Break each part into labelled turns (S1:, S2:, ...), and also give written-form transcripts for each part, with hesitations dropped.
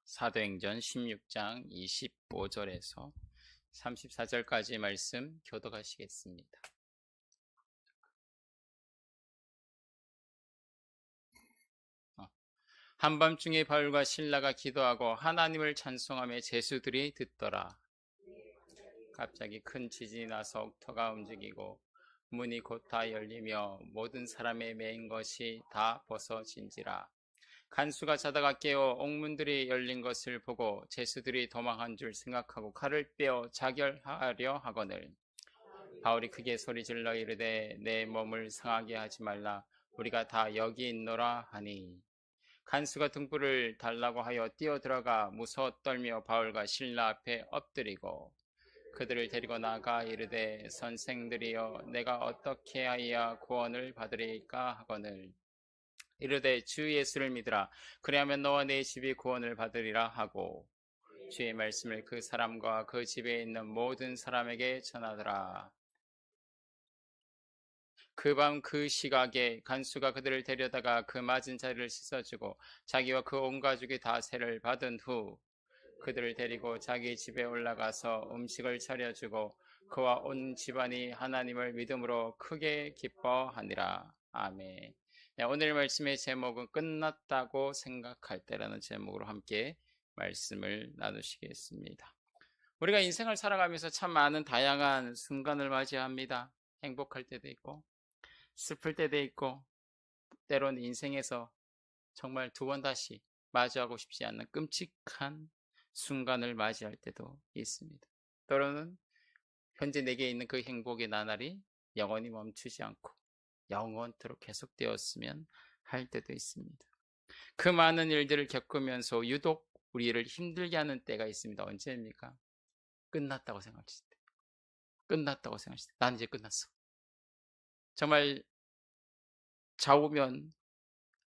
S1: 사도행전 16장 25절에서 34절까지 말씀 교독하시겠습니다. 한밤중에 바울과 실라가 기도하고 하나님을 찬송하며 제수들이 듣더라. 갑자기 큰 지진이 나서 옥토가 움직이고 문이 곧 다 열리며 모든 사람의 매인 것이 다 벗어진지라. 간수가 자다가 깨어 옥문들이 열린 것을 보고 제수들이 도망한 줄 생각하고 칼을 빼어 자결하려 하거늘 바울이 크게 소리질러 이르되 내 몸을 상하게 하지 말라. 우리가 다 여기 있노라 하니 간수가 등불을 달라고 하여 뛰어들어가 무서워 떨며 바울과 실라 앞에 엎드리고 그들을 데리고 나가 이르되 선생들이여 내가 어떻게 하여야 구원을 받으리까 하거늘 이르되 주 예수를 믿으라. 그리하면 너와 네 집이 구원을 받으리라 하고 주의 말씀을 그 사람과 그 집에 있는 모든 사람에게 전하더라. 그 밤 그 시각에 간수가 그들을 데려다가 그 맞은 자리를 씻어주고 자기와 그 온 가족이 다 세를 받은 후 그들을 데리고 자기 집에 올라가서 음식을 차려주고 그와 온 집안이 하나님을 믿음으로 크게 기뻐하니라. 아멘. 네, 오늘 말씀의 제목은 끝났다고 생각할 때라는 제목으로 함께 말씀을 나누시겠습니다. 우리가 인생을 살아가면서 참 많은 다양한 순간을 맞이합니다. 행복할 때도 있고 슬플 때도 있고 때로는 인생에서 정말 두 번 다시 마주하고 싶지 않는 끔찍한 순간을 맞이할 때도 있습니다. 때로는 현재 내게 있는 그 행복의 나날이 영원히 멈추지 않고 영원토록 계속되었으면 할 때도 있습니다. 그 많은 일들을 겪으면서 유독 우리를 힘들게 하는 때가 있습니다. 언제입니까? 끝났다고 생각하실 때. 끝났다고 생각하실 때. 난 이제 끝났어. 정말 좌우면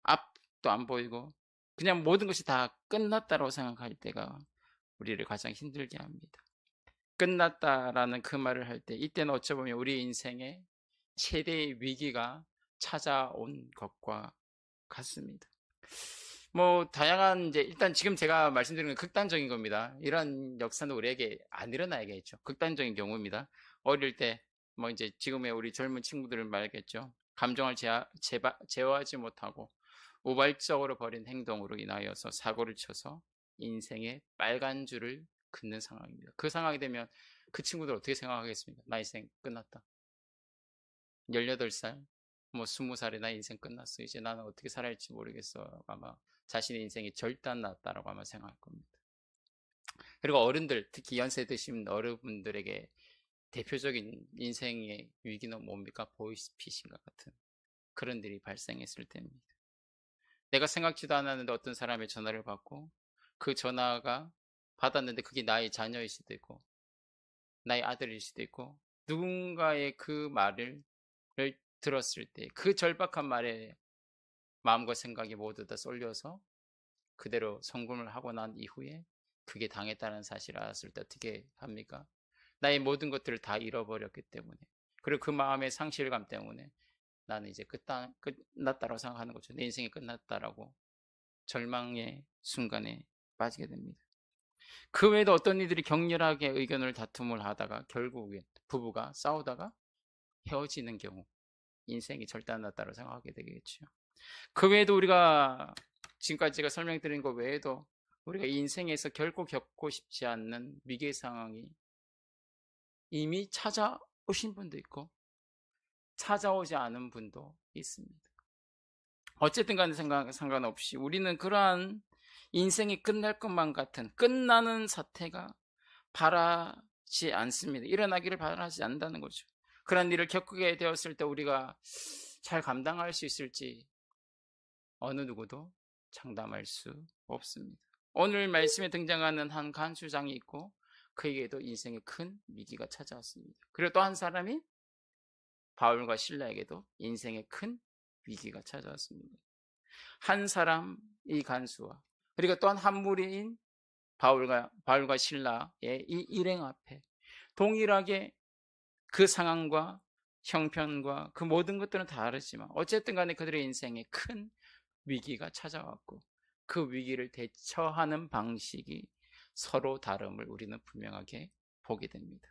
S1: 앞도 안 보이고 그냥 모든 것이 다 끝났다고 생각할 때가 우리를 가장 힘들게 합니다. 끝났다라는 그 말을 할 때 이때는 어쩌면 우리 인생의 최대의 위기가 찾아온 것과 같습니다. 다양한 이제 일단 지금 제가 말씀드리는 건 극단적인 겁니다. 이런 역사는 우리에게 안 일어나야겠죠. 극단적인 경우입니다. 어릴 때 이제 지금의 우리 젊은 친구들을 말겠죠. 감정을 제어하지 못하고 우발적으로 벌인 행동으로 인하여서 사고를 쳐서 인생의 빨간 줄을 긋는 상황입니다. 그 상황이 되면 그 친구들 어떻게 생각하겠습니까? 나 인생 끝났다. 18살, 20살에 나 인생 끝났어. 이제 나는 어떻게 살아야 할지 모르겠어. 아마 자신의 인생이 절단났다라고 아마 생각할 겁니다. 그리고 어른들, 특히 연세 드신 어른분들에게 대표적인 인생의 위기는 뭡니까? 보이스피싱과 같은 그런 일이 발생했을 때입니다. 내가 생각지도 않았는데 어떤 사람의 전화를 받고 그 전화가 받았는데 그게 나의 자녀일 수도 있고 나의 아들일 수도 있고 누군가의 그 말을 들었을 때 그 절박한 말에 마음과 생각이 모두 다 쏠려서 그대로 성금을 하고 난 이후에 그게 당했다는 사실을 알았을 때 어떻게 합니까? 나의 모든 것들을 다 잃어버렸기 때문에 그리고 그 마음의 상실감 때문에 나는 이제 끝났다고 생각하는 거죠. 내 인생이 끝났다라고 절망의 순간에 빠지게 됩니다. 그 외에도 어떤 이들이 격렬하게 의견을 다툼을 하다가 결국엔 부부가 싸우다가 헤어지는 경우 인생이 절단났다고 생각하게 되겠죠. 그 외에도 우리가 지금까지 제가 설명드린 것 외에도 우리가 인생에서 결코 겪고 싶지 않는 위기 상황이 이미 찾아오신 분도 있고 찾아오지 않은 분도 있습니다. 어쨌든 간에 상관없이 우리는 그러한 인생이 끝날 것만 같은 끝나는 사태가 바라지 않습니다. 일어나기를 바라지 않는다는 거죠. 그런 일을 겪게 되었을 때 우리가 잘 감당할 수 있을지 어느 누구도 장담할 수 없습니다. 오늘 말씀에 등장하는 한 간수장이 있고 그에게도 인생의 큰 위기가 찾아왔습니다. 그리고 또 한 사람이 바울과 실라에게도 인생의 큰 위기가 찾아왔습니다. 한 사람 이 간수와 그리고 또한 한 무리인 바울과 실라의 이 일행 앞에 동일하게 그 상황과 형편과 그 모든 것들은 다르지만 어쨌든 간에 그들의 인생에 큰 위기가 찾아왔고 그 위기를 대처하는 방식이 서로 다름을 우리는 분명하게 보게 됩니다.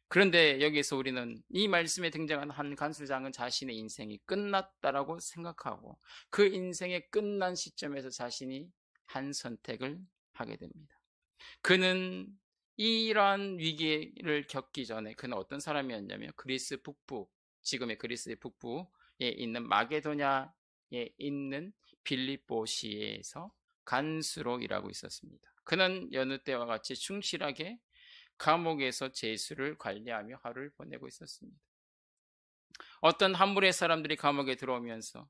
S1: 그런데 여기서 우리는 이 말씀에 등장한 한 간수장은 자신의 인생이 끝났다라고 생각하고 그 인생의 끝난 시점에서 자신이 한 선택을 하게 됩니다. 그는 이러한 위기를 겪기 전에 그는 어떤 사람이었냐면 그리스 북부, 지금의 그리스의 북부에 있는 마게도냐에 있는 빌립보시에서 간수로 일하고 있었습니다. 그는 여느 때와 같이 충실하게 감옥에서 죄수를 관리하며 하루를 보내고 있었습니다. 어떤 한물의 사람들이 감옥에 들어오면서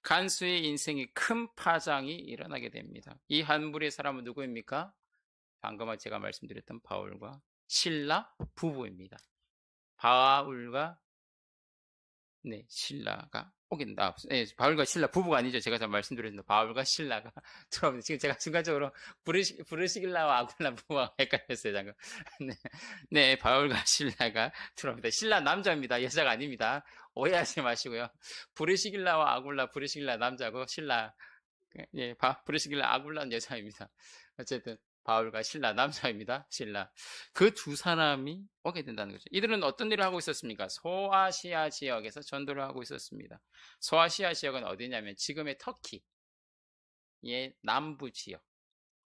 S1: 간수의 인생에 큰 파장이 일어나게 됩니다. 이 한물의 사람은 누구입니까? 방금 제가 말씀드렸던 바울과 실라 부부입니다. 바울과 실라가 오긴다. 바울과 실라 부부가 아니죠. 제가 잘 말씀드렸는데 바울과 실라가 들어옵니다. 지금 제가 순간적으로 브르시길라와 아굴라 부부가 헷갈렸어요. 잠깐. 바울과 실라가 들어옵니다. 실라 남자입니다. 여자가 아닙니다. 오해하지 마시고요. 브르시길라와 아굴라, 브르시길라 남자고 실라 브르시길라 아굴라는 여자입니다. 어쨌든 바울과 실라 남자입니다. 실라. 그 두 사람이 오게 된다는 거죠. 이들은 어떤 일을 하고 있었습니까? 소아시아 지역에서 전도를 하고 있었습니다. 소아시아 지역은 어디냐면 지금의 터키의 남부 지역.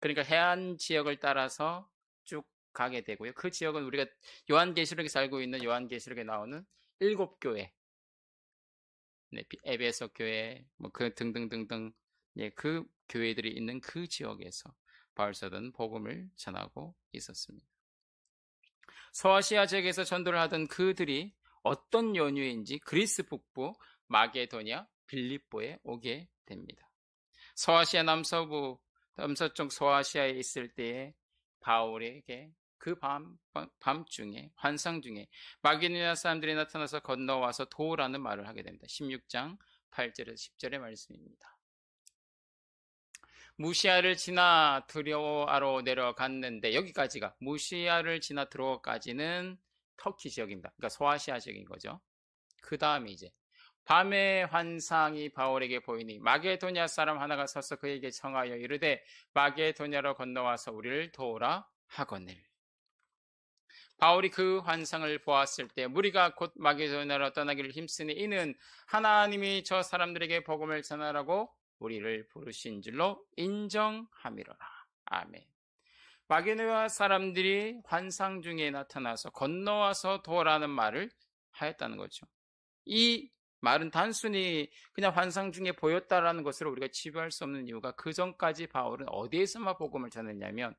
S1: 그러니까 해안 지역을 따라서 쭉 가게 되고요. 그 지역은 우리가 요한계시록에서 알고 있는 요한계시록에 나오는 7교회, 에베소 교회, 그 등등등등 그 교회들이 있는 그 지역에서 바울사도는 복음을 전하고 있었습니다. 소아시아 지역에서 전도를 하던 그들이 어떤 연유인지 그리스 북부 마게도냐 빌립보에 오게 됩니다. 소아시아 남서쪽 소아시아에 있을 때에 바울에게 그 밤중에 환상 중에 마게도냐 사람들이 나타나서 건너와서 도우라는 말을 하게 됩니다. 16장 8절에서 10절의 말씀입니다. 무시아를 지나 드로아로 내려갔는데 여기까지가 무시아를 지나 드로아까지는 터키 지역입니다. 그러니까 소아시아 지역인 거죠. 그 다음에 이제 밤의 환상이 바울에게 보이니 마게도냐 사람 하나가 서서 그에게 청하여 이르되 마게도냐로 건너와서 우리를 도우라 하거늘. 바울이 그 환상을 보았을 때 무리가 곧 마게도냐로 떠나기를 힘쓰니 이는 하나님이 저 사람들에게 복음을 전하라고 우리를 부르신 줄로 인정함이로라. 아멘. 마게도냐 사람들이 환상 중에 나타나서 건너와서 도우라는 말을 하였다는 거죠. 이 말은 단순히 그냥 환상 중에 보였다라는 것으로 우리가 치부할 수 없는 이유가 그 전까지 바울은 어디에서만 복음을 전했냐면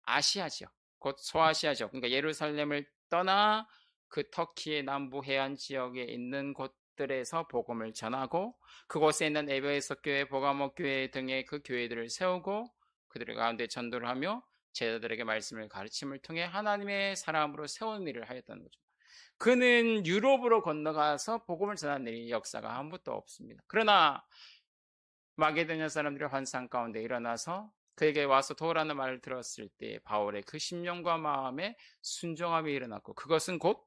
S1: 아시아 지역, 곧 소아시아 지역, 그러니까 예루살렘을 떠나 그 터키의 남부 해안 지역에 있는 곳들에서 복음을 전하고 그곳에 있는 에베소 교회, 보가모 교회 등의 그 교회들을 세우고 그들 가운데 전도를 하며 제자들에게 말씀을 가르침을 통해 하나님의 사람으로 세우는 일을 하였다는 거죠. 그는 유럽으로 건너가서 복음을 전하는 일이 역사가 아무것도 없습니다. 그러나 마게도냐 사람들의 환상 가운데 일어나서 그에게 와서 도우라는 말을 들었을 때 바울의 그 심령과 마음에 순종함이 일어났고 그것은 곧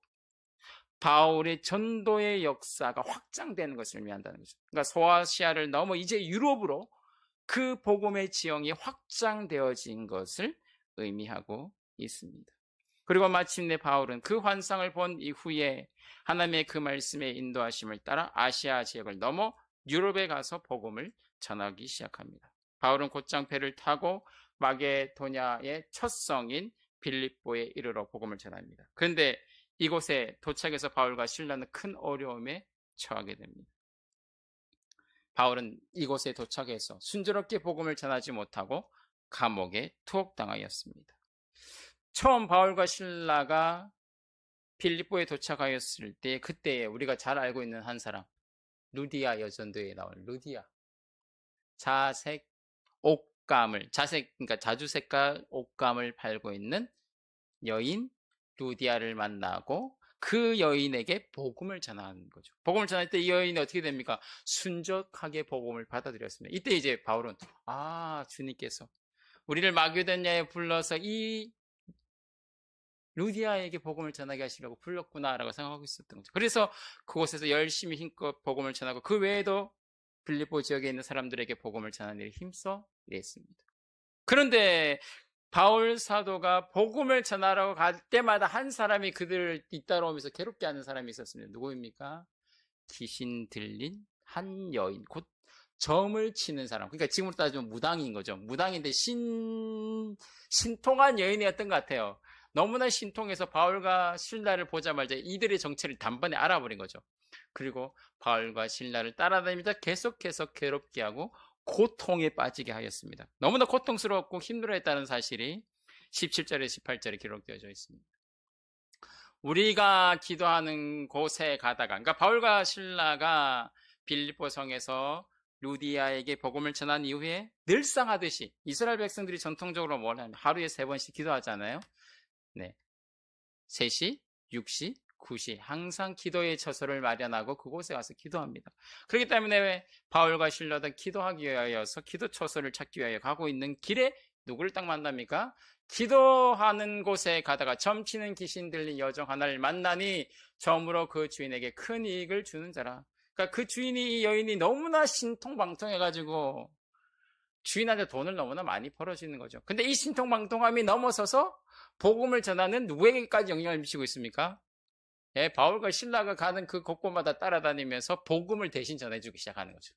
S1: 바울의 전도의 역사가 확장되는 것을 의미한다는 거죠. 그러니까 소아시아를 넘어 이제 유럽으로 그 복음의 지형이 확장되어진 것을 의미하고 있습니다. 그리고 마침내 바울은 그 환상을 본 이후에 하나님의 그 말씀의 인도하심을 따라 아시아 지역을 넘어 유럽에 가서 복음을 전하기 시작합니다. 바울은 곧장 배를 타고 마게도냐의 첫 성인 빌립보에 이르러 복음을 전합니다. 그런데 이곳에 도착해서 바울과 실라는 큰 어려움에 처하게 됩니다. 바울은 이곳에 도착해서 순조롭게 복음을 전하지 못하고 감옥에 투옥당하였습니다. 처음 바울과 실라가 빌립보에 도착하였을 때 그때 우리가 잘 알고 있는 한 사람, 루디아 여전도에 나온 루디아, 자색 옷감을 그러니까 자주 색깔 옷감을 팔고 있는 여인 루디아를 만나고 그 여인에게 복음을 전하는 거죠. 복음을 전할 때 이 여인이 어떻게 됩니까? 순적하게 복음을 받아들였습니다. 이때 이제 바울은 주님께서 우리를 마게도냐에 불러서 이 루디아에게 복음을 전하게 하시려고 불렀구나라고 생각하고 있었던 거죠. 그래서 그곳에서 열심히 힘껏 복음을 전하고 그 외에도 빌립보 지역에 있는 사람들에게 복음을 전하는 일에 힘써 이랬습니다. 그런데 바울 사도가 복음을 전하러 갈 때마다 한 사람이 그들을 뒤따라오면서 괴롭게 하는 사람이 있었습니다. 누구입니까? 귀신 들린 한 여인, 곧 점을 치는 사람. 그러니까 지금으로 따지면 무당인 거죠. 무당인데 신통한 여인이었던 것 같아요. 너무나 신통해서 바울과 실라를 보자마자 이들의 정체를 단번에 알아버린 거죠. 그리고 바울과 실라를 따라다니면서 계속해서 괴롭게 하고 고통에 빠지게 하였습니다. 너무나 고통스럽고 힘들어했다는 사실이 17절에 18절에 기록되어져 있습니다. 우리가 기도하는 곳에 가다가, 그러니까 바울과 실라가 빌립보 성에서 루디아에게 복음을 전한 이후에 늘상 하듯이 이스라엘 백성들이 전통적으로 뭘 하면 하루에 3번씩 기도하잖아요. 네. 3시, 6시, 9시 항상 기도의 처소를 마련하고 그곳에 가서 기도합니다. 그렇기 때문에 바울과 실라도 기도하기 위하여서 기도 처소를 찾기 위하여 가고 있는 길에 누구를 딱 만납니까? 기도하는 곳에 가다가 점치는 귀신 들린 여종 하나를 만나니 점으로 그 주인에게 큰 이익을 주는 자라. 그러니까 그 주인이, 이 여인이 너무나 신통방통해가지고 주인한테 돈을 너무나 많이 벌어주는 거죠. 근데 이 신통방통함이 넘어서서 복음을 전하는 누구에게까지 영향을 미치고 있습니까? 예, 바울과 실라가 가는 그 곳곳마다 따라다니면서 복음을 대신 전해주기 시작하는 거죠.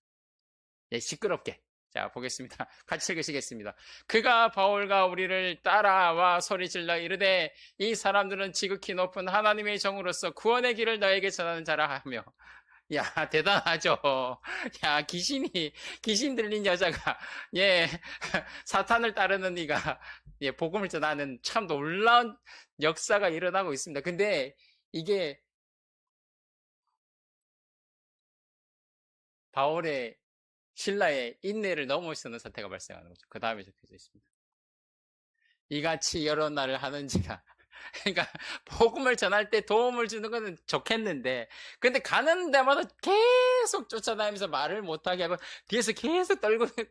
S1: 예, 시끄럽게. 자, 보겠습니다. 같이 읽으시겠습니다. 그가 바울과 우리를 따라와 소리질러 이르되 이 사람들은 지극히 높은 하나님의 종으로서 구원의 길을 너에게 전하는 자라 하며. 야, 대단하죠. 야, 귀신 들린 여자가, 예, 사탄을 따르는 이가, 예, 복음을 전하는 참 놀라운 역사가 일어나고 있습니다. 근데 이게 바울의 신라의 인내를 넘어서는 사태가 발생하는 거죠. 그 다음에 적혀져 있습니다. 이같이 여러 날을 하는지라. 그러니까 복음을 전할 때 도움을 주는 것은 좋겠는데, 근데 가는 데마다 계속 쫓아다니면서 말을 못하게 하고 뒤에서 계속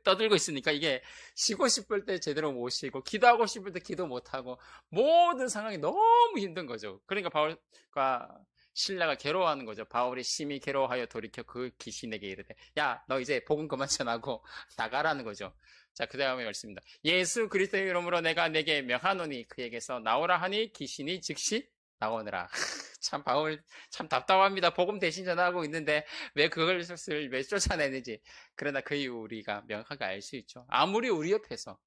S1: 떠들고 있으니까 이게 쉬고 싶을 때 제대로 못 쉬고 기도하고 싶을 때 기도 못하고 모든 상황이 너무 힘든 거죠. 그러니까 바울과 신라가 괴로워하는 거죠. 바울이 심히 괴로워하여 돌이켜 그 귀신에게 이르되 야, 너 이제 복음 그만 전하고 나가라는 거죠. 자, 그 다음에 말씀입니다. 예수 그리스도의 이름으로 내가 내게 명하노니 그에게서 나오라 하니 귀신이 즉시 나오느라. 참 바울 참 답답합니다. 복음 대신 전하고 있는데 왜 그것을 왜 쫓아내는지. 그러나 그 이유 우리가 명확하게 알 수 있죠. 아무리 우리 옆에서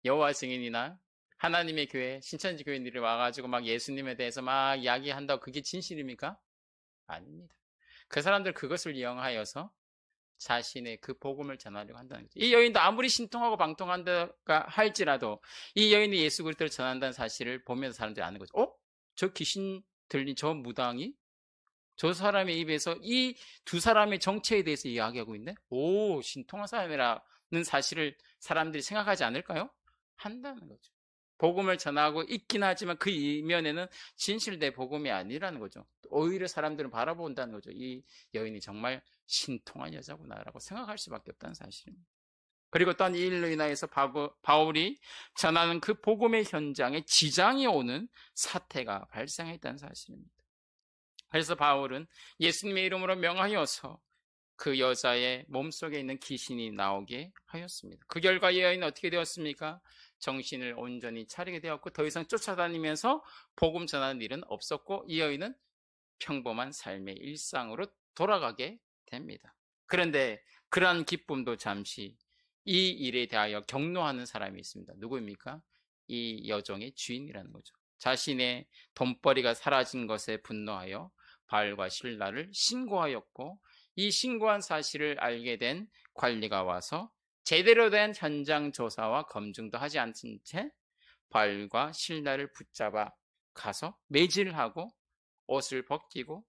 S1: 여호와 증인이나 하나님의 교회, 신천지 교인들이 와가지고 막 예수님에 대해서 막 이야기한다고 그게 진실입니까? 아닙니다. 그 사람들 그것을 이용하여서 자신의 그 복음을 전하려고 한다는 거죠. 이 여인도 아무리 신통하고 방통한다 할지라도 이 여인이 예수 그리스도를 전한다는 사실을 보면서 사람들이 아는 거죠. 저 귀신 들린 저 무당이 저 사람의 입에서 이 두 사람의 정체에 대해서 이야기하고 있네? 신통한 사람이라는 사실을 사람들이 생각하지 않을까요? 한다는 거죠. 복음을 전하고 있긴 하지만 그 이면에는 진실된 복음이 아니라는 거죠. 오히려 사람들은 바라본다는 거죠. 이 여인이 정말 신통한 여자구나라고 생각할 수밖에 없다는 사실입니다. 그리고 또한 이 일로 인하여서 바울이 전하는 그 복음의 현장에 지장이 오는 사태가 발생했다는 사실입니다. 그래서 바울은 예수님의 이름으로 명하여서 그 여자의 몸속에 있는 귀신이 나오게 하였습니다. 그 결과 이 여인은 어떻게 되었습니까? 정신을 온전히 차리게 되었고 더 이상 쫓아다니면서 복음 전하는 일은 없었고 이 여인은 평범한 삶의 일상으로 돌아가게 됩니다. 그런데 그러한 기쁨도 잠시 이 일에 대하여 격노하는 사람이 있습니다. 누구입니까? 이 여종의 주인이라는 거죠. 자신의 돈벌이가 사라진 것에 분노하여 바울과 실라를 신고하였고 이 신고한 사실을 알게 된 관리가 와서 제대로 된 현장 조사와 검증도 하지 않은 채 바울과 실라를 붙잡아 가서 매질하고 옷을 벗기고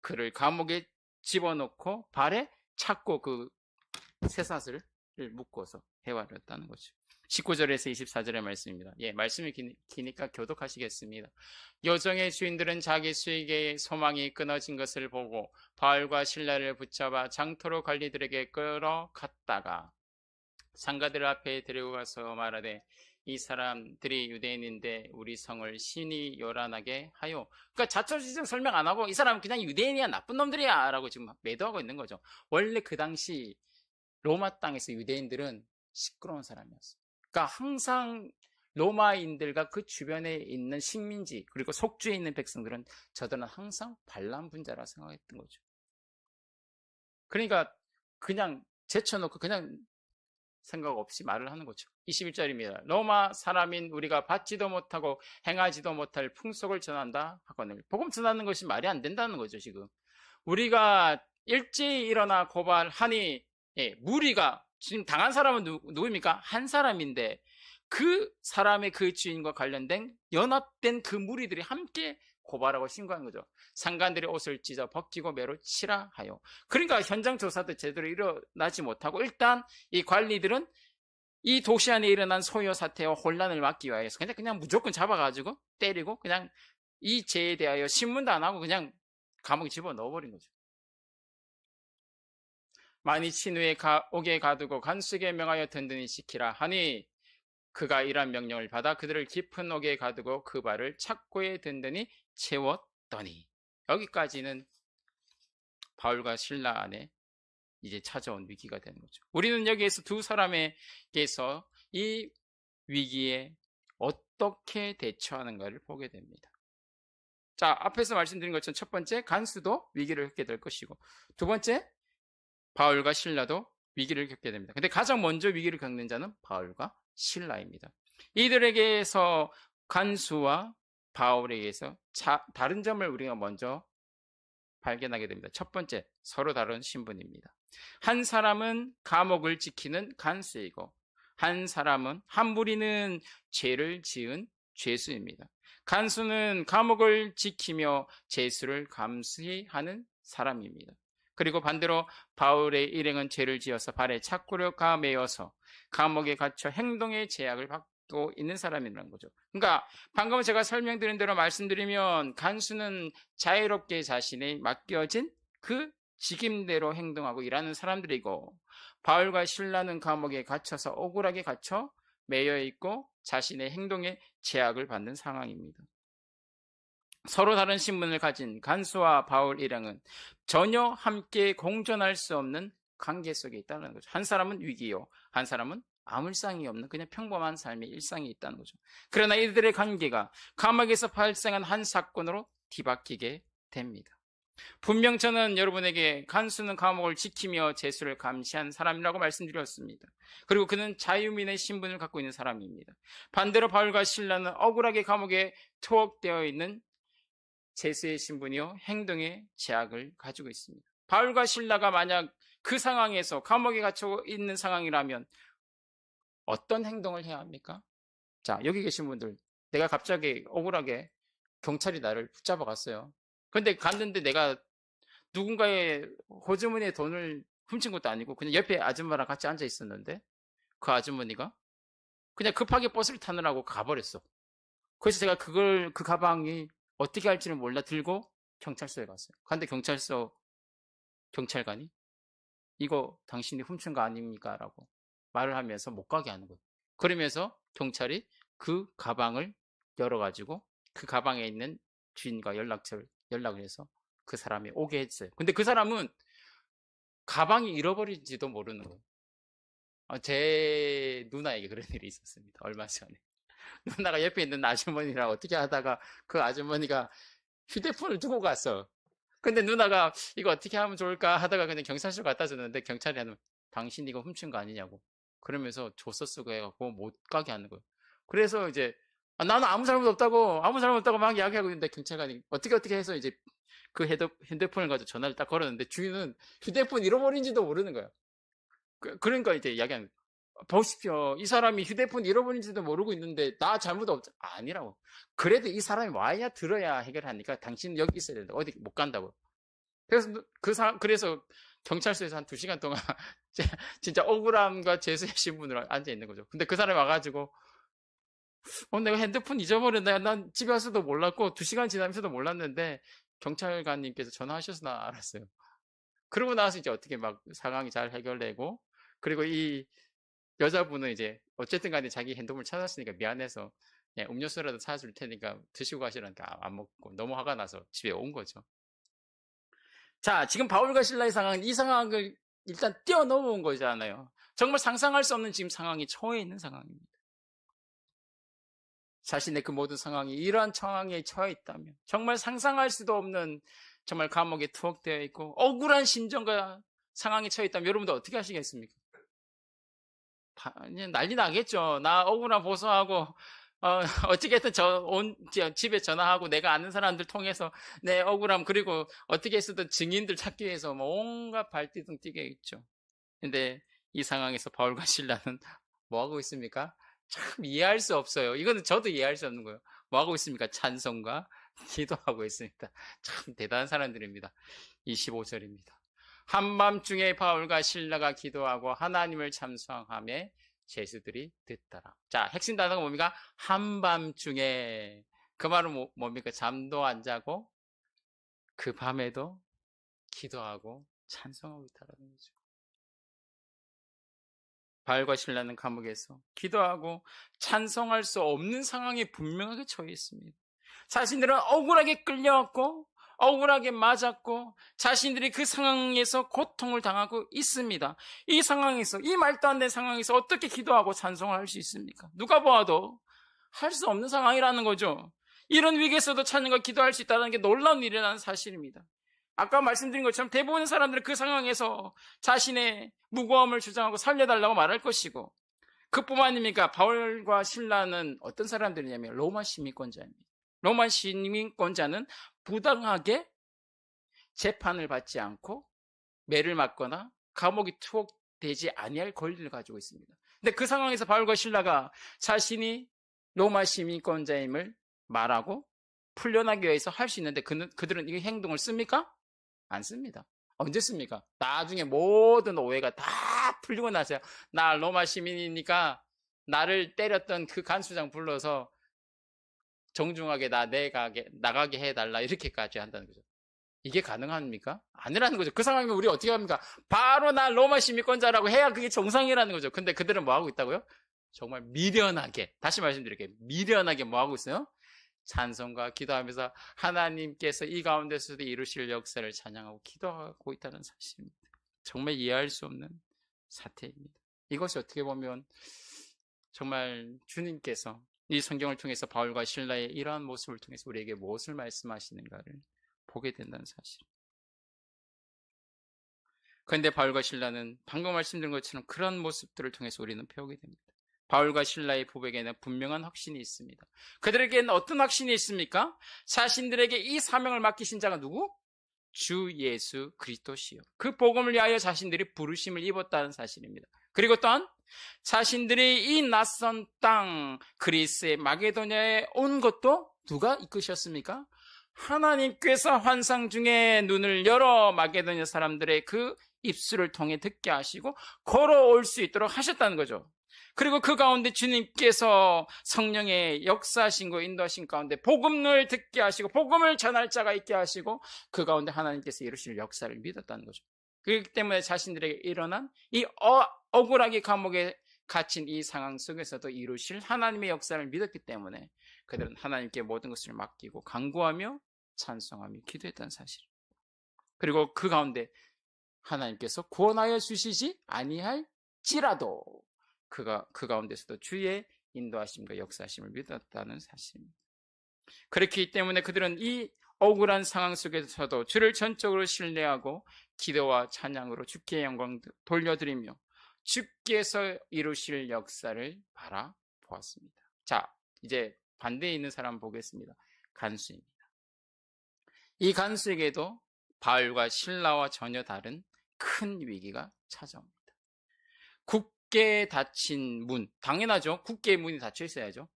S1: 그를 감옥에 집어넣고 발에 찾고 그 쇠사슬을 묶어서 해버렸다는 거죠. 19절에서 24절의 말씀입니다. 예, 말씀이 기니까 교독하시겠습니다. 여종의 주인들은 자기 수익의 소망이 끊어진 것을 보고 바울과 실라를 붙잡아 장토로 관리들에게 끌어갔다가 상가들 앞에 데리고 가서 말하되 이 사람들이 유대인인데 우리 성을 신이 요란하게 하요. 그러니까 자초지종 설명 안 하고 이 사람은 그냥 유대인이야, 나쁜 놈들이야 라고 지금 매도하고 있는 거죠. 원래 그 당시 로마 땅에서 유대인들은 시끄러운 사람이었어요. 그러니까 항상 로마인들과 그 주변에 있는 식민지 그리고 속주에 있는 백성들은 저들은 항상 반란 분자라 생각했던 거죠. 그러니까 그냥 제쳐놓고 그냥 생각 없이 말을 하는 거죠. 21절입니다. 로마 사람인 우리가 받지도 못하고 행하지도 못할 풍속을 전한다 하거늘. 복음 전하는 것이 말이 안 된다는 거죠, 지금. 우리가 일찍 일어나 고발하니, 예, 무리가, 지금 당한 사람은 누구입니까? 한 사람인데, 그 사람의 그 주인과 관련된 연합된 그 무리들이 함께 고발하고 신고한 거죠. 상관들이 옷을 찢어 벗기고 매로 치라 하여. 그러니까 현장 조사도 제대로 일어나지 못하고 일단 이 관리들은 이 도시 안에 일어난 소요 사태와 혼란을 막기 위해서 그냥 무조건 잡아가지고 때리고 그냥 이 죄에 대하여 신문도 안 하고 그냥 감옥에 집어넣어버린 거죠. 많이 친 후에 옥에 가두고 간수에게 명하여 든든히 지키라 하니 그가 이란 명령을 받아 그들을 깊은 옥에 가두고 그 발을 착고에 든든히 채웠더니. 여기까지는 바울과 실라 안에 이제 찾아온 위기가 되는 거죠. 우리는 여기에서 두 사람에게서 이 위기에 어떻게 대처하는가를 보게 됩니다. 자, 앞에서 말씀드린 것처럼 첫 번째, 간수도 위기를 겪게 될 것이고, 두 번째, 바울과 실라도 위기를 겪게 됩니다. 근데 가장 먼저 위기를 겪는 자는 바울과 실라입니다. 이들에게서 간수와 바울에게서 다른 점을 우리가 먼저 발견하게 됩니다. 첫 번째, 서로 다른 신분입니다. 한 사람은 감옥을 지키는 간수이고 한 무리는 죄를 지은 죄수입니다. 간수는 감옥을 지키며 죄수를 감시하는 사람입니다. 그리고 반대로 바울의 일행은 죄를 지어서 발에 착고를 매어서 감옥에 갇혀 행동의 제약을 받고 있는 사람이라는 거죠. 그러니까 방금 제가 설명드린 대로 말씀드리면 간수는 자유롭게 자신이 맡겨진 그 직임대로 행동하고 일하는 사람들이고 바울과 실라는 감옥에 갇혀서 억울하게 갇혀 매여 있고 자신의 행동에 제약을 받는 상황입니다. 서로 다른 신분을 가진 간수와 바울 일행은 전혀 함께 공존할 수 없는 관계 속에 있다는 거죠. 한 사람은 위기요, 한 사람은 아무 일상이 없는 그냥 평범한 삶의 일상이 있다는 거죠. 그러나 이들의 관계가 감옥에서 발생한 한 사건으로 뒤바뀌게 됩니다. 분명 저는 여러분에게 간수는 감옥을 지키며 죄수를 감시한 사람이라고 말씀드렸습니다. 그리고 그는 자유민의 신분을 갖고 있는 사람입니다. 반대로 바울과 실라는 억울하게 감옥에 투옥되어 있는 죄수의 신분이요 행동의 제약을 가지고 있습니다. 바울과 실라가 만약 그 상황에서 감옥에 갇혀 있는 상황이라면 어떤 행동을 해야 합니까? 자, 여기 계신 분들, 내가 갑자기 억울하게 경찰이 나를 붙잡아 갔어요. 근데 갔는데 내가 누군가의 호주머니에 돈을 훔친 것도 아니고 그냥 옆에 아줌마랑 같이 앉아 있었는데 그 아주머니가 그냥 급하게 버스를 타느라고 가버렸어. 그래서 제가 그 가방이 어떻게 할지는 몰라 들고 경찰서에 갔어요. 근데 경찰관이 이거 당신이 훔친 거 아닙니까? 라고 말을 하면서 못 가게 하는 거예요. 그러면서 경찰이 그 가방을 열어가지고 그 가방에 있는 주인과 연락을 해서 그 사람이 오게 했어요. 근데 그 사람은 가방이 잃어버린지도 모르는 거예요. 제 누나에게 그런 일이 있었습니다. 얼마 전에. 누나가 옆에 있는 아주머니랑 어떻게 하다가 그 아주머니가 휴대폰을 두고 갔어. 근데 누나가 이거 어떻게 하면 좋을까 하다가 그냥 경찰서 갖다 줬는데 경찰이 하는 당신 이거 훔친 거 아니냐고. 그러면서 조서 쓰고 해갖고 못 가게 하는 거예요. 그래서 이제 나는 아무 잘못 없다고 막 이야기하고 있는데 경찰관이 어떻게 해서 이제 그 핸드폰을 가지고 전화를 딱 걸었는데 주인은 휴대폰 잃어버린지도 모르는 거야. 그러니까 이제 이야기하는 거야. 보십시오. 이 사람이 휴대폰 잃어버린지도 모르고 있는데 나 잘못 없죠? 아니라고. 그래도 이 사람이 와야 들어야 해결하니까 당신은 여기 있어야 된다. 어디 못 간다고. 그래서 경찰서에서 한 2시간 동안 진짜 억울함과 죄수의 신분으로 앉아 있는 거죠. 근데 그 사람이 와가지고 내가 핸드폰 잊어버렸네. 난 집에 와서도 몰랐고 2시간 지나면서도 몰랐는데 경찰관님께서 전화하셔서 나 알았어요. 그러고 나서 이제 어떻게 막 상황이 잘 해결되고 그리고 이 여자분은 이제 어쨌든 간에 자기 핸드폰을 찾았으니까 미안해서 음료수라도 사줄 테니까 드시고 가시라니까 안 먹고 너무 화가 나서 집에 온 거죠. 자, 지금 바울과 실라의 상황은 이 상황을 일단 뛰어넘어온 거잖아요. 정말 상상할 수 없는 지금 상황에 처해 있는 상황입니다. 자신의 그 모든 상황이 이러한 상황에 처해 있다면, 정말 상상할 수도 없는 정말 감옥에 투옥되어 있고 억울한 심정과 상황에 처해 있다면 여러분들 어떻게 하시겠습니까? 난리 나겠죠. 나 억울한 보소하고 어떻게든 집에 전화하고 내가 아는 사람들 통해서 내 억울함, 그리고 어떻게 해서든 증인들 찾기 위해서 온갖 발뒤등 뛰겠죠. 근데 이 상황에서 바울과 실라는 뭐 하고 있습니까? 참 이해할 수 없어요. 이거는 저도 이해할 수 없는 거예요. 뭐 하고 있습니까? 찬송과 기도하고 있습니다. 참 대단한 사람들입니다. 25절입니다. 한밤중에 바울과 실라가 기도하고 하나님을 찬송하며 제수들이 듣더라. 자, 핵심 단어가 뭡니까? 한밤중에. 그 말은 뭡니까? 잠도 안 자고 그 밤에도 기도하고 찬송하고 있다라는 거죠. 바울과 실라는 감옥에서 기도하고 찬송할 수 없는 상황에 분명하게 처해 있습니다. 자신들은 억울하게 끌려왔고 억울하게 맞았고 자신들이 그 상황에서 고통을 당하고 있습니다. 이 상황에서, 이 말도 안 되는 상황에서 어떻게 기도하고 찬송을 할 수 있습니까? 누가 보아도 할 수 없는 상황이라는 거죠. 이런 위기에서도 찬양과 기도할 수 있다는 게 놀라운 일이라는 사실입니다. 아까 말씀드린 것처럼 대부분의 사람들은 그 상황에서 자신의 무고함을 주장하고 살려달라고 말할 것이고, 그뿐만 아닙니까? 바울과 실라는 어떤 사람들이냐면 로마 시민권자입니다. 로마 시민권자는 부당하게 재판을 받지 않고 매를 맞거나 감옥에 투옥되지 아니할 권리를 가지고 있습니다. 근데 그 상황에서 바울과 실라가 자신이 로마 시민권자임을 말하고 풀려나기 위해서 할 수 있는데 그들은 이 행동을 씁니까? 안 씁니다. 언제 씁니까? 나중에 모든 오해가 다 풀리고 나서야, 나 로마 시민이니까 나를 때렸던 그 간수장 불러서 정중하게 나가게 해달라, 이렇게까지 한다는 거죠. 이게 가능합니까? 아니라는 거죠. 그 상황이면 우리 어떻게 합니까? 바로 나 로마 시민권자라고 해야 그게 정상이라는 거죠. 근데 그들은 뭐 하고 있다고요? 정말 미련하게, 다시 말씀드릴게요. 미련하게 뭐 하고 있어요? 찬송과 기도하면서 하나님께서 이 가운데서도 이루실 역사를 찬양하고 기도하고 있다는 사실입니다. 정말 이해할 수 없는 사태입니다. 이것이 어떻게 보면 정말 주님께서 이 성경을 통해서 바울과 실라의 이러한 모습을 통해서 우리에게 무엇을 말씀하시는가를 보게 된다는 사실. 그런데 바울과 실라는 방금 말씀드린 것처럼 그런 모습들을 통해서 우리는 배우게 됩니다. 바울과 실라의 부부에게는 분명한 확신이 있습니다. 그들에게는 어떤 확신이 있습니까? 자신들에게 이 사명을 맡기신 자가 누구? 주 예수 그리스도시요. 그 복음을 위하여 자신들이 부르심을 입었다는 사실입니다. 그리고 또한 자신들이 이 낯선 땅 그리스의 마게도냐에 온 것도 누가 이끄셨습니까? 하나님께서 환상 중에 눈을 열어 마게도냐 사람들의 그 입술을 통해 듣게 하시고 걸어올 수 있도록 하셨다는 거죠. 그리고 그 가운데 주님께서 성령의 역사하신 거 인도하신 가운데 복음을 듣게 하시고 복음을 전할 자가 있게 하시고 그 가운데 하나님께서 이루실 역사를 믿었다는 거죠. 그렇기 때문에 자신들에게 일어난 이 억울하게 감옥에 갇힌 이 상황 속에서도 이루실 하나님의 역사를 믿었기 때문에 그들은 하나님께 모든 것을 맡기고 간구하며 찬송하며 기도했다는 사실. 그리고 그 가운데 하나님께서 구원하여 주시지 아니할지라도 그 가운데서도 주의 인도하심과 역사하심을 믿었다는 사실입니다. 그렇기 때문에 그들은 이 억울한 상황 속에서도 주를 전적으로 신뢰하고 기도와 찬양으로 주께 영광 돌려드리며 주께서 이루실 역사를 바라보았습니다. 자, 이제 반대에 있는 사람 보겠습니다. 간수입니다. 이 간수에게도 바울과 실라와 전혀 다른 큰 위기가 찾아옵니다. 굳게 닫힌 문, 당연하죠. 굳게 문이 닫혀 있어야죠.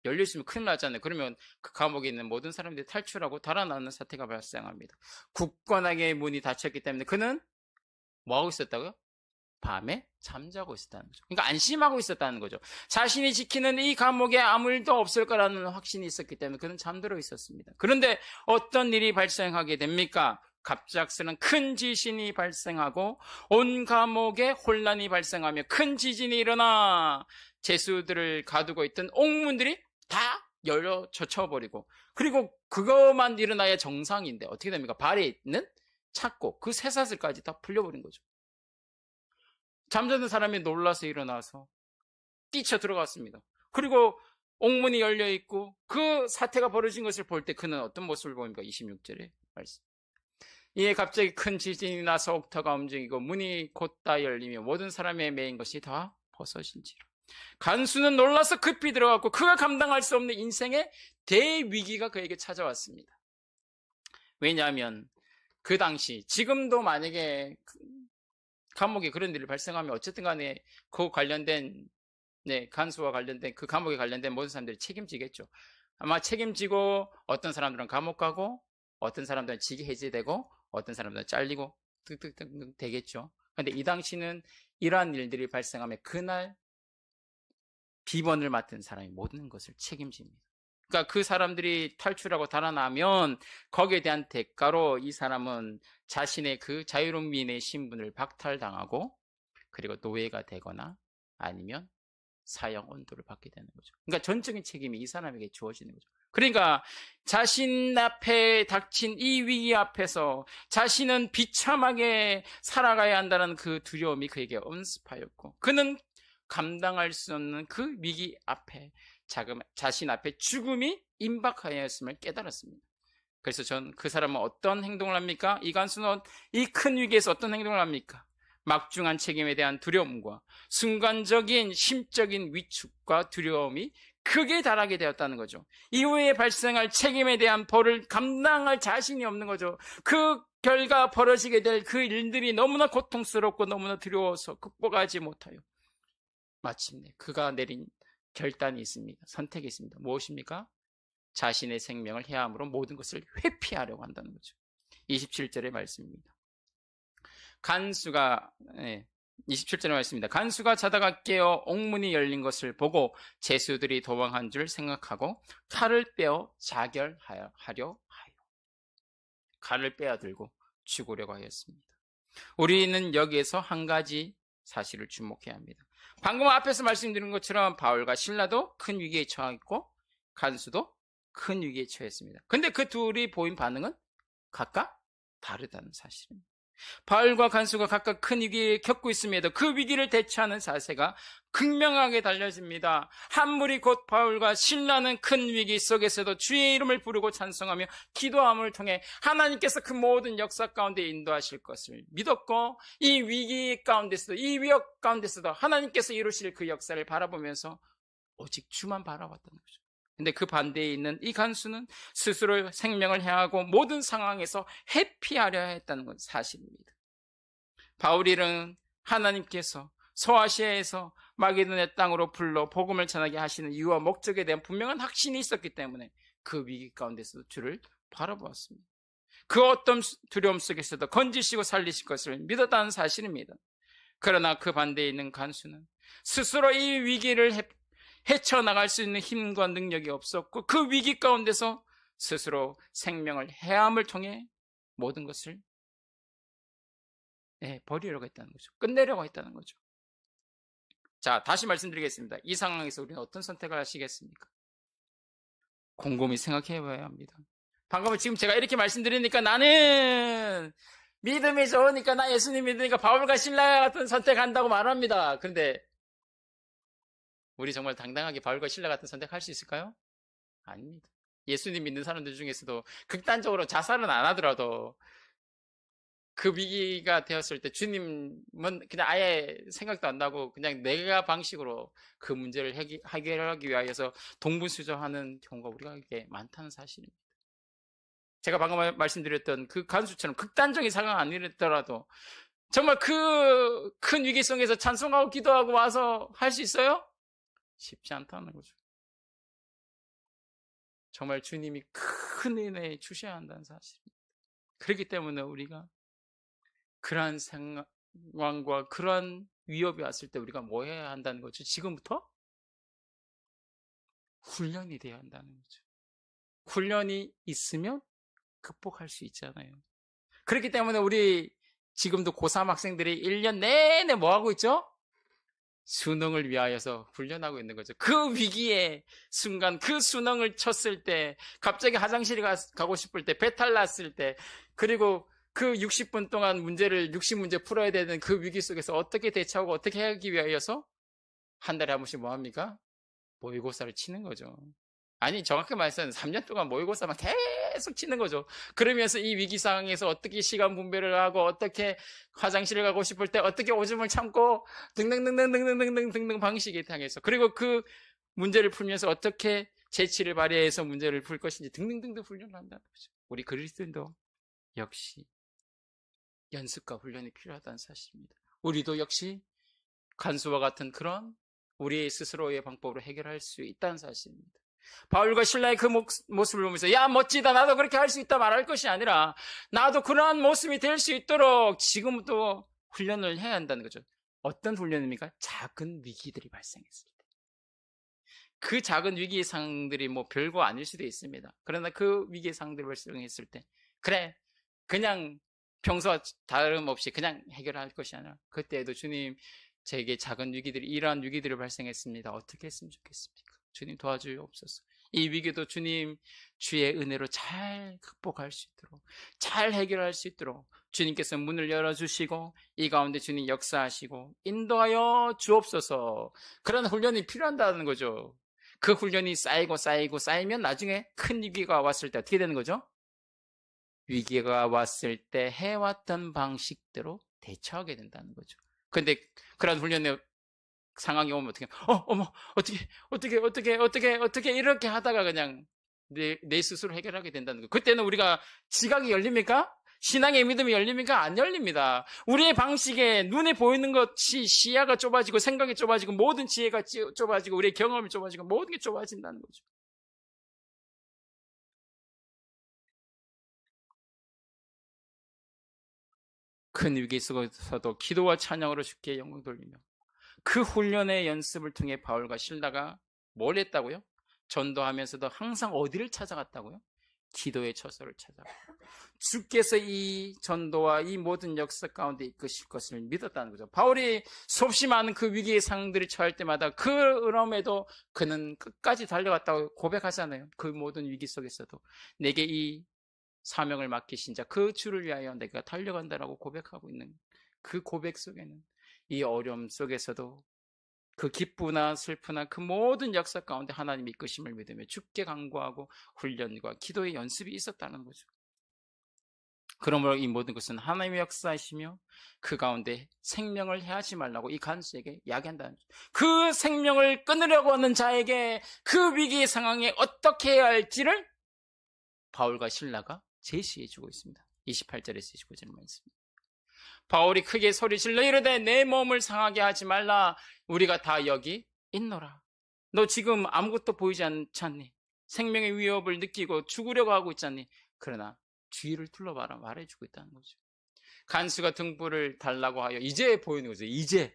S1: 열려 있으면 큰일 나잖아요. 그러면 그 감옥에 있는 모든 사람들이 탈출하고 달아나는 사태가 발생합니다. 굳건하게 문이 닫혔기 때문에 그는 뭐 하고 있었다고요? 밤에 잠자고 있었다는 거죠. 그러니까 안심하고 있었다는 거죠. 자신이 지키는 이 감옥에 아무 일도 없을 거라는 확신이 있었기 때문에 그는 잠들어 있었습니다. 그런데 어떤 일이 발생하게 됩니까? 갑작스런 큰 지진이 발생하고 온 감옥에 혼란이 발생하며 큰 지진이 일어나 죄수들을 가두고 있던 옥문들이 다 열려 젖혀버리고, 그리고 그것만 일어나야 정상인데 어떻게 됩니까? 발에 있는 착고 그 쇠사슬까지 다 풀려버린 거죠. 잠자는 사람이 놀라서 일어나서 뛰쳐 들어갔습니다. 그리고 옥문이 열려 있고 그 사태가 벌어진 것을 볼 때 그는 어떤 모습을 보입니까? 26절에 말씀. 이에 갑자기 큰 지진이 나서 옥터가 움직이고 문이 곧다 열리며 모든 사람의 매인 것이 다 벗어진지라. 간수는 놀라서 급히 들어갔고 그가 감당할 수 없는 인생의 대위기가 그에게 찾아왔습니다. 왜냐하면 그 당시 지금도 만약에 감옥에 그런 일이 발생하면 어쨌든 간에 그 관련된 간수와 관련된 그 감옥에 관련된 모든 사람들이 책임지겠죠. 아마 책임지고 어떤 사람들은 감옥 가고 어떤 사람들은 직위 해제되고 어떤 사람들은 잘리고 등등등 되겠죠. 그런데 이 당시는 이러한 일들이 발생하면 그날 비번을 맡은 사람이 모든 것을 책임집니다. 그러니까 그 사람들이 탈출하고 달아나면 거기에 대한 대가로 이 사람은 자신의 그 자유로민의 신분을 박탈당하고 그리고 노예가 되거나 아니면 사형 언도를 받게 되는 거죠. 그러니까 전적인 책임이 이 사람에게 주어지는 거죠. 그러니까 자신 앞에 닥친 이 위기 앞에서 자신은 비참하게 살아가야 한다는 그 두려움이 그에게 엄습하였고 그는 감당할 수 없는 그 위기 앞에 자신 앞에 죽음이 임박하였음을 깨달았습니다. 그래서 전 그 사람은 어떤 행동을 합니까? 이 간수는 이 큰 위기에서 어떤 행동을 합니까? 막중한 책임에 대한 두려움과 순간적인 심적인 위축과 두려움이 극에 달하게 되었다는 거죠. 이후에 발생할 책임에 대한 벌을 감당할 자신이 없는 거죠. 그 결과 벌어지게 될 그 일들이 너무나 고통스럽고 너무나 두려워서 극복하지 못하여 마침내 그가 내린 결단이 있습니다. 선택이 있습니다. 무엇입니까? 자신의 생명을 해함으로 모든 것을 회피하려고 한다는 거죠. 27절의 말씀입니다. 간수가 27절의 말씀입니다. 간수가 자다가 깨어 옥문이 열린 것을 보고 죄수들이 도망한 줄 생각하고 칼을 빼어 자결하려 하여 칼을 빼어들고 죽으려고 하였습니다. 우리는 여기에서 한 가지 사실을 주목해야 합니다. 방금 앞에서 말씀드린 것처럼 바울과 실라도 큰 위기에 처했고 간수도 큰 위기에 처했습니다. 근데 그 둘이 보인 반응은 각각 다르다는 사실입니다. 바울과 간수가 각각 큰 위기를 겪고 있음에도 그 위기를 대처하는 자세가 극명하게 달라집니다. 한 무리 곧 바울과 실라는 큰 위기 속에서도 주의 이름을 부르고 찬송하며 기도함을 통해 하나님께서 그 모든 역사 가운데 인도하실 것을 믿었고 이 위기 가운데서도 이 위협 가운데서도 하나님께서 이루실 그 역사를 바라보면서 오직 주만 바라봤다는 거죠. 근데 그 반대에 있는 이 간수는 스스로 생명을 해하고 모든 상황에서 회피하려 했다는 건 사실입니다. 바울이는 하나님께서 소아시아에서 마게도네 땅으로 불러 복음을 전하게 하시는 이유와 목적에 대한 분명한 확신이 있었기 때문에 그 위기 가운데서도 주를 바라보았습니다. 그 어떤 두려움 속에서도 건지시고 살리실 것을 믿었다는 사실입니다. 그러나 그 반대에 있는 간수는 스스로 이 위기를 헤쳐나갈 수 있는 힘과 능력이 없었고 그 위기 가운데서 스스로 생명을 해함을 통해 모든 것을 버리려고 했다는 거죠. 끝내려고 했다는 거죠. 자, 다시 말씀드리겠습니다. 이 상황에서 우리는 어떤 선택을 하시겠습니까? 곰곰이 생각해 봐야 합니다. 방금 지금 제가 이렇게 말씀드리니까 나는 믿음이 좋으니까 나 예수님 믿으니까 바울과 실라 같은 선택한다고 말합니다. 그런데 우리 정말 당당하게 바울과 실라 같은 선택할 수 있을까요? 아닙니다. 예수님 믿는 사람들 중에서도 극단적으로 자살은 안 하더라도 그 위기가 되었을 때 주님은 그냥 아예 생각도 안 나고 그냥 내가 방식으로 그 문제를 해결하기 위하여서 동분수저하는 경우가 우리가 꽤 많다는 사실입니다. 제가 방금 말씀드렸던 그 간수처럼 극단적인 상황 아니더라도 정말 그 큰 위기 속에서 찬송하고 기도하고 와서 할 수 있어요? 쉽지 않다는 거죠. 정말 주님이 큰 은혜 주셔야 한다는 사실입니다. 그렇기 때문에 우리가 그러한 상황과 그러한 위협이 왔을 때 우리가 뭐 해야 한다는 거죠? 지금부터 훈련이 돼야 한다는 거죠. 훈련이 있으면 극복할 수 있잖아요. 그렇기 때문에 우리 지금도 고3 학생들이 1년 내내 뭐 하고 있죠? 수능을 위하여서 훈련하고 있는 거죠. 그 위기의 순간, 그 수능을 쳤을 때, 갑자기 화장실에 가고 싶을 때, 배탈 났을 때, 그리고 그 60분 동안 문제를 60문제 풀어야 되는 그 위기 속에서 어떻게 대처하고 어떻게 하기 위하여서 한 달에 한 번씩 뭐 합니까? 모의고사를 치는 거죠. 아니, 정확히 말해서는 3년 동안 모의고사만 계속 치는 거죠. 그러면서 이 위기 상황에서 어떻게 시간 분배를 하고 어떻게 화장실을 가고 싶을 때 어떻게 오줌을 참고 등등등등등등등등등 방식에 향해서, 그리고 그 문제를 풀면서 어떻게 재치를 발휘해서 문제를 풀 것인지 등등등등 훈련을 한다는 거죠. 우리 그리스도인도 역시 연습과 훈련이 필요하다는 사실입니다. 우리도 역시 간수와 같은 그런 우리 스스로의 방법으로 해결할 수 있다는 사실입니다. 바울과 신라의 그 모습을 보면서 야 멋지다, 나도 그렇게 할 수 있다 말할 것이 아니라 나도 그러한 모습이 될 수 있도록 지금부터 훈련을 해야 한다는 거죠. 어떤 훈련입니까? 작은 위기들이 발생했을 때. 그 작은 위기의 상황들이 뭐 별거 아닐 수도 있습니다. 그러나 그 위기의 상황들이 발생했을 때 그래 그냥 평소와 다름없이 그냥 해결할 것이 아니라 그때에도 주님, 제게 작은 위기들이, 이러한 위기들이 발생했습니다. 어떻게 했으면 좋겠습니까? 주님 도와주옵소서. 이 위기도 주님 주의 은혜로 잘 극복할 수 있도록, 잘 해결할 수 있도록 주님께서 문을 열어주시고 이 가운데 주님 역사하시고 인도하여 주옵소서. 그런 훈련이 필요한다는 거죠. 그 훈련이 쌓이고 쌓이면 나중에 큰 위기가 왔을 때 어떻게 되는 거죠? 위기가 왔을 때 해왔던 방식대로 대처하게 된다는 거죠. 근데 그런 훈련의 상황이 오면 어떻게, 어머, 어떻게 이렇게 하다가 그냥 내 스스로 해결하게 된다는 거예요. 그때는 우리가 지각이 열립니까? 신앙의 믿음이 열립니까? 안 열립니다. 우리의 방식에 눈에 보이는 것이 시야가 좁아지고 생각이 좁아지고 모든 지혜가 좁아지고 우리의 경험이 좁아지고 모든 게 좁아진다는 거죠. 큰 위기 속에서도 기도와 찬양으로 주께 영광 돌리며 그 훈련의 연습을 통해 바울과 실라가 뭘 했다고요? 전도하면서도 항상 어디를 찾아갔다고요? 기도의 처소를 찾아갔고 주께서 이 전도와 이 모든 역사 가운데 이끄실 것을 믿었다는 거죠. 바울이 수없이 많은 그 위기의 상황들을 처할 때마다 그럼에도 그는 끝까지 달려갔다고 고백하잖아요. 그 모든 위기 속에서도 내게 이 사명을 맡기신 자 그 주를 위하여 내가 달려간다라고 고백하고 있는 그 고백 속에는 이 어려움 속에서도 그 기쁘나 슬프나 그 모든 역사 가운데 하나님 이끄심을 믿으며 죽게 간구하고 훈련과 기도의 연습이 있었다는 거죠. 그러므로 이 모든 것은 하나님의 역사이시며 그 가운데 생명을 해하지 말라고 이 간수에게 이야기한다는 거죠. 그 생명을 끊으려고 하는 자에게 그 위기의 상황에 어떻게 해야 할지를 바울과 실라가 제시해 주고 있습니다. 28절에서 29절 말씀. 바울이 크게 소리질러 이르되 내 몸을 상하게 하지 말라. 우리가 다 여기 있노라. 너 지금 아무것도 보이지 않니? 생명의 위협을 느끼고 죽으려고 하고 있잖니? 그러나 주위를 둘러봐라 말해주고 있다는 거죠. 간수가 등불을 달라고 하여 이제 보이는 거죠. 이제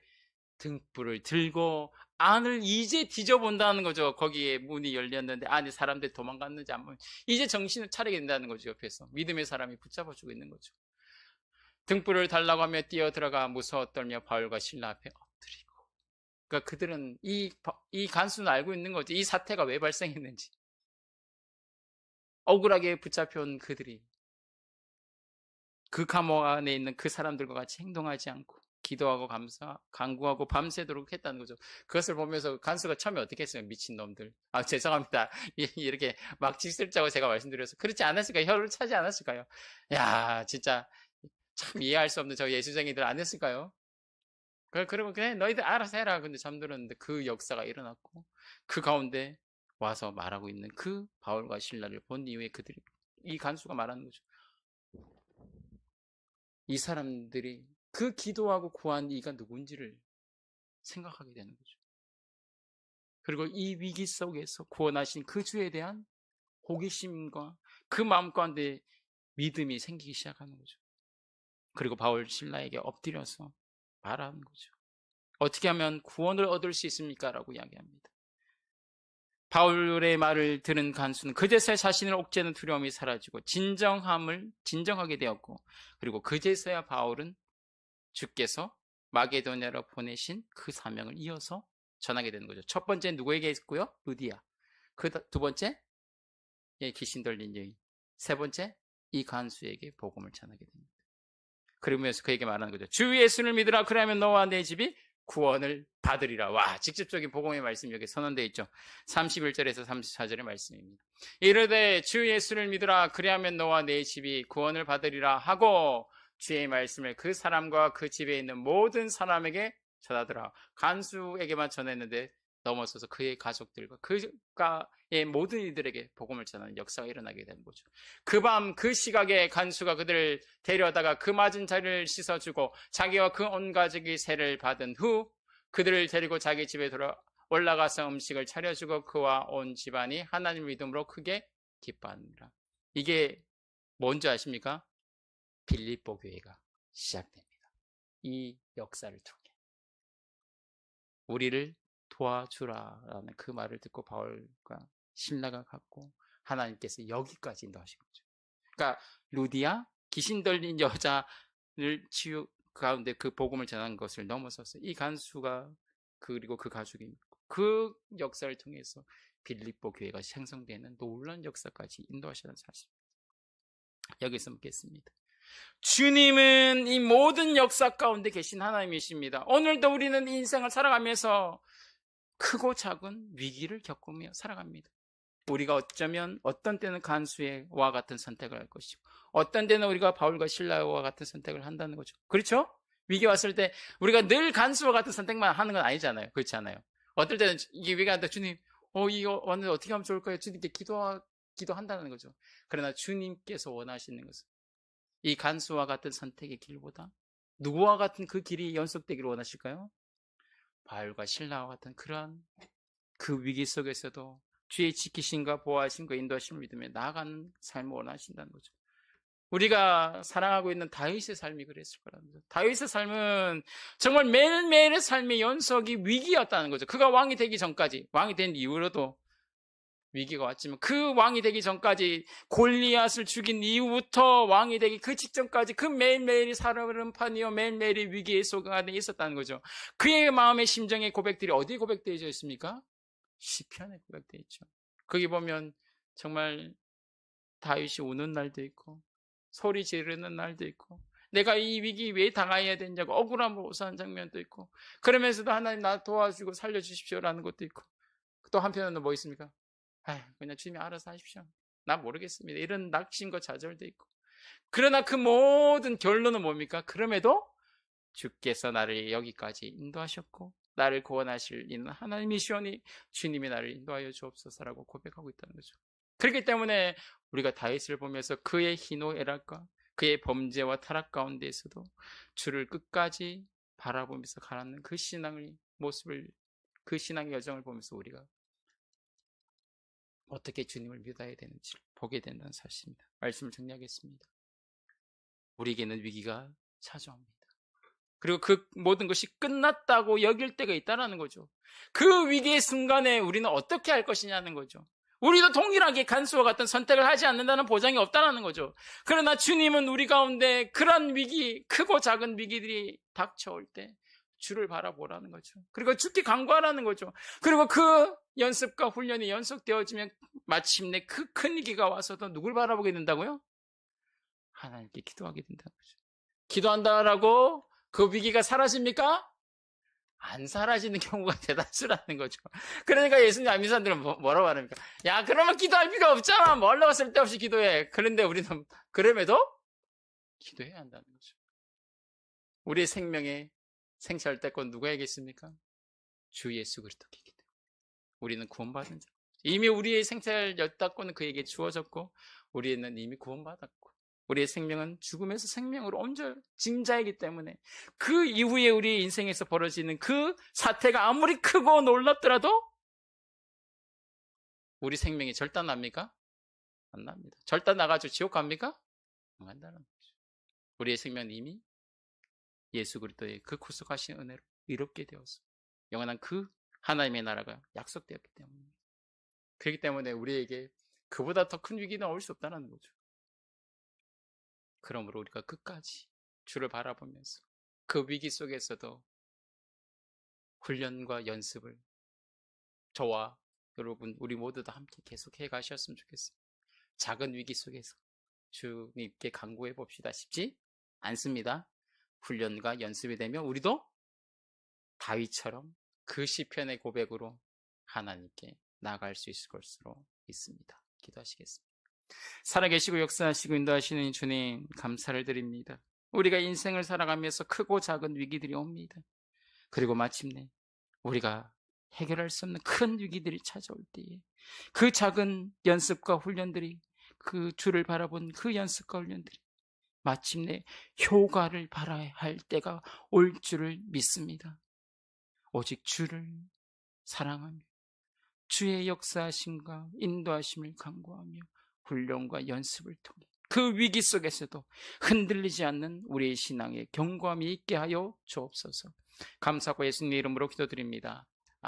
S1: 등불을 들고 안을 이제 뒤져본다는 거죠. 거기에 문이 열렸는데 안에 사람들이 도망갔는지 안 보면 이제 정신을 차리게 된다는 거죠. 옆에서 믿음의 사람이 붙잡아주고 있는 거죠. 등불을 달라고 하며 뛰어 들어가 무서워 떨며 바울과 실라 앞에 엎드리고. 그러니까 그들은 이 간수는 알고 있는 거죠. 이 사태가 왜 발생했는지. 억울하게 붙잡혀온 그들이 그 감옥 안에 있는 그 사람들과 같이 행동하지 않고 기도하고 간구하고 밤새도록 했다는 거죠. 그것을 보면서 간수가 처음에 어떻게 했어요? 미친놈들. 죄송합니다. 이렇게 막 직설자고 제가 말씀드려서 그렇지 않았을까요? 혀를 차지 않았을까요? 야, 진짜 참 이해할 수 없는 저 예수쟁이들 안 했을까요? 그러면 그래 너희들 알아서 해라. 근데 잠들었는데 그 역사가 일어났고 그 가운데 와서 말하고 있는 그 바울과 실라를 본 이후에 그들이 이 간수가 말하는 거죠. 이 사람들이 그 기도하고 구한 이가 누군지를 생각하게 되는 거죠. 그리고 이 위기 속에서 구원하신 그 주에 대한 호기심과 그 마음 가운데 믿음이 생기기 시작하는 거죠. 그리고 바울 신라에게 엎드려서 말하는 거죠. 어떻게 하면 구원을 얻을 수 있습니까? 라고 이야기합니다. 바울의 말을 들은 간수는 그제서야 자신을 옥죄는 두려움이 사라지고 진정하게 되었고, 그리고 그제서야 바울은 주께서 마게도냐로 보내신 그 사명을 이어서 전하게 되는 거죠. 첫 번째 누구에게 했고요? 루디아. 그 두 번째 귀신 들린 여인. 세 번째 이 간수에게 복음을 전하게 됩니다. 그러면서 그에게 말하는 거죠. 주 예수를 믿으라. 그러면 너와 내 집이 구원을 받으리라. 와, 직접적인 복음의 말씀이 여기 선언되어 있죠. 31절에서 34절의 말씀입니다. 이르되 주 예수를 믿으라. 그리하면 너와 내 집이 구원을 받으리라 하고 주의 말씀을 그 사람과 그 집에 있는 모든 사람에게 전하더라. 간수에게만 전했는데 넘어서서 그의 가족들과 그가의 모든 이들에게 복음을 전하는 역사가 일어나게 되는 거죠. 그 밤 그 시각에 간수가 그들을 데려다가 그 맞은 자리를 씻어주고 자기와 그 온 가족이 세를 받은 후 그들을 데리고 자기 집에 올라가서 음식을 차려주고 그와 온 집안이 하나님 믿음으로 크게 기뻐하니라. 이게 뭔지 아십니까? 빌립보 교회가 시작됩니다. 이 역사를 통해 우리를 도와주라라는 그 말을 듣고 바울과 신라가 갔고 하나님께서 여기까지 인도하신 거죠. 그러니까 루디아 귀신 들린 여자를 치유 가운데 그 복음을 전한 것을 넘어서서 이 간수가 그리고 그 가족이 믿고 그 역사를 통해서 빌립보 교회가 생성되는 놀라운 역사까지 인도하시는 사실입니다. 여기서 묻겠습니다. 주님은 이 모든 역사 가운데 계신 하나님이십니다. 오늘도 우리는 인생을 살아가면서 크고 작은 위기를 겪으며 살아갑니다. 우리가 어쩌면 어떤 때는 간수와 같은 선택을 할 것이고 어떤 때는 우리가 바울과 실라와 같은 선택을 한다는 거죠. 그렇죠? 위기 왔을 때 우리가 늘 간수와 같은 선택만 하는 건 아니잖아요. 그렇지 않아요? 어떨 때는 이게 위기가 왔다 주님 이거 오늘 어떻게 하면 좋을까요? 주님께 기도한다는 거죠. 그러나 주님께서 원하시는 것은 이 간수와 같은 선택의 길보다 누구와 같은 그 길이 연속되기를 원하실까요? 바울과 실라와 같은 그러한 그 위기 속에서도 주의 지키심과 보호하심과 인도하심을 믿으며 나아가는 삶을 원하신다는 거죠. 우리가 사랑하고 있는 다윗의 삶이 그랬을 거라는 거죠. 다윗의 삶은 정말 매일매일의 삶의 연속이 위기였다는 거죠. 그가 왕이 되기 전까지, 왕이 된 이후로도 위기가 왔지만 그 왕이 되기 전까지 골리앗을 죽인 이후부터 왕이 되기 그 직전까지 그 매일매일이 살얼음판이요 매일매일이 위기의 속 안에 있었다는 거죠. 그의 마음의 심정의 고백들이 어디에 고백되어 있습니까? 시편에 고백되어 있죠. 거기 보면 정말 다윗이 우는 날도 있고 소리 지르는 날도 있고 내가 이 위기 왜 당해야 되냐고 억울함을 호소하는 장면도 있고 그러면서도 하나님 나 도와주고 살려주십시오라는 것도 있고 또 한편으로는 뭐 있습니까? 그냥 주님이 알아서 하십시오. 나 모르겠습니다. 이런 낙심과 좌절도 있고. 그러나 그 모든 결론은 뭡니까? 그럼에도 주께서 나를 여기까지 인도하셨고 나를 구원하실 이는 하나님이시오니 주님이 나를 인도하여 주옵소서라고 고백하고 있다는 거죠. 그렇기 때문에 우리가 다윗을 보면서 그의 희노애락과 그의 범죄와 타락 가운데에서도 주를 끝까지 바라보면서 가라는 그 신앙의 모습을 그 신앙의 여정을 보면서 우리가 어떻게 주님을 믿어야 되는지를 보게 된다는 사실입니다. 말씀을 정리하겠습니다. 우리에게는 위기가 찾아옵니다. 그리고 그 모든 것이 끝났다고 여길 때가 있다는 거죠. 그 위기의 순간에 우리는 어떻게 할 것이냐는 거죠. 우리도 동일하게 간수와 같은 선택을 하지 않는다는 보장이 없다는 거죠. 그러나 주님은 우리 가운데 그런 위기, 크고 작은 위기들이 닥쳐올 때 주를 바라보라는 거죠. 그리고 주께 간구하라는 거죠. 그리고 그 연습과 훈련이 연속되어지면 마침내 그 큰 위기가 와서도 누굴 바라보게 된다고요? 하나님께 기도하게 된다는 거죠. 기도한다라고 그 위기가 사라집니까? 안 사라지는 경우가 대다수라는 거죠. 그러니까 예수님 안 믿는 사람들은 뭐라고 말합니까? 야, 그러면 기도할 필요 없잖아. 뭐 하려고 쓸데없이 기도해. 그런데 우리는 그럼에도 기도해야 한다는 거죠. 우리의 생명의 생사일대권 누구에게 있습니까? 주 예수 그리스도에게. 우리는 구원받은 자. 이미 우리의 생사의 여따권은 그에게 주어졌고 우리는 이미 구원받았고 우리의 생명은 죽음에서 생명으로 옮겨진 자이기 때문에 그 이후에 우리 인생에서 벌어지는 그 사태가 아무리 크고 놀랍더라도 우리 생명이 절단납니까? 안 납니다. 절단 나가지고 지옥 갑니까? 안 간다는 거죠. 우리의 생명은 이미 예수 그리스도의 그 구속하신 은혜로 이롭게 되어서 영원한 그 하나님의 나라가 약속되었기 때문입니다. 그렇기 때문에 우리에게 그보다 더 큰 위기는 올 수 없다는 거죠. 그러므로 우리가 끝까지 주를 바라보면서 그 위기 속에서도 훈련과 연습을 저와 여러분 우리 모두 다 함께 계속해 가셨으면 좋겠습니다. 작은 위기 속에서 주님께 간구해 봅시다. 쉽지 않습니다. 훈련과 연습이 되면 우리도 다윗처럼 그 시편의 고백으로 하나님께 나아갈 수 있을 것으로 믿습니다. 기도하시겠습니다. 살아계시고 역사하시고 인도하시는 주님, 감사를 드립니다. 우리가 인생을 살아가면서 크고 작은 위기들이 옵니다. 그리고 마침내 우리가 해결할 수 없는 큰 위기들이 찾아올 때에 그 작은 연습과 훈련들이, 그 주를 바라본 그 연습과 훈련들이 마침내 효과를 발휘해야 할 때가 올 줄을 믿습니다. 오직 주를 사랑하며 주의 역사하심과 인도하심을 간구하며 훈련과 연습을 통해 그 위기 속에서도 흔들리지 않는 우리의 신앙의 견고함이 있게 하여 주옵소서. 감사하고 예수님 이름으로 기도드립니다.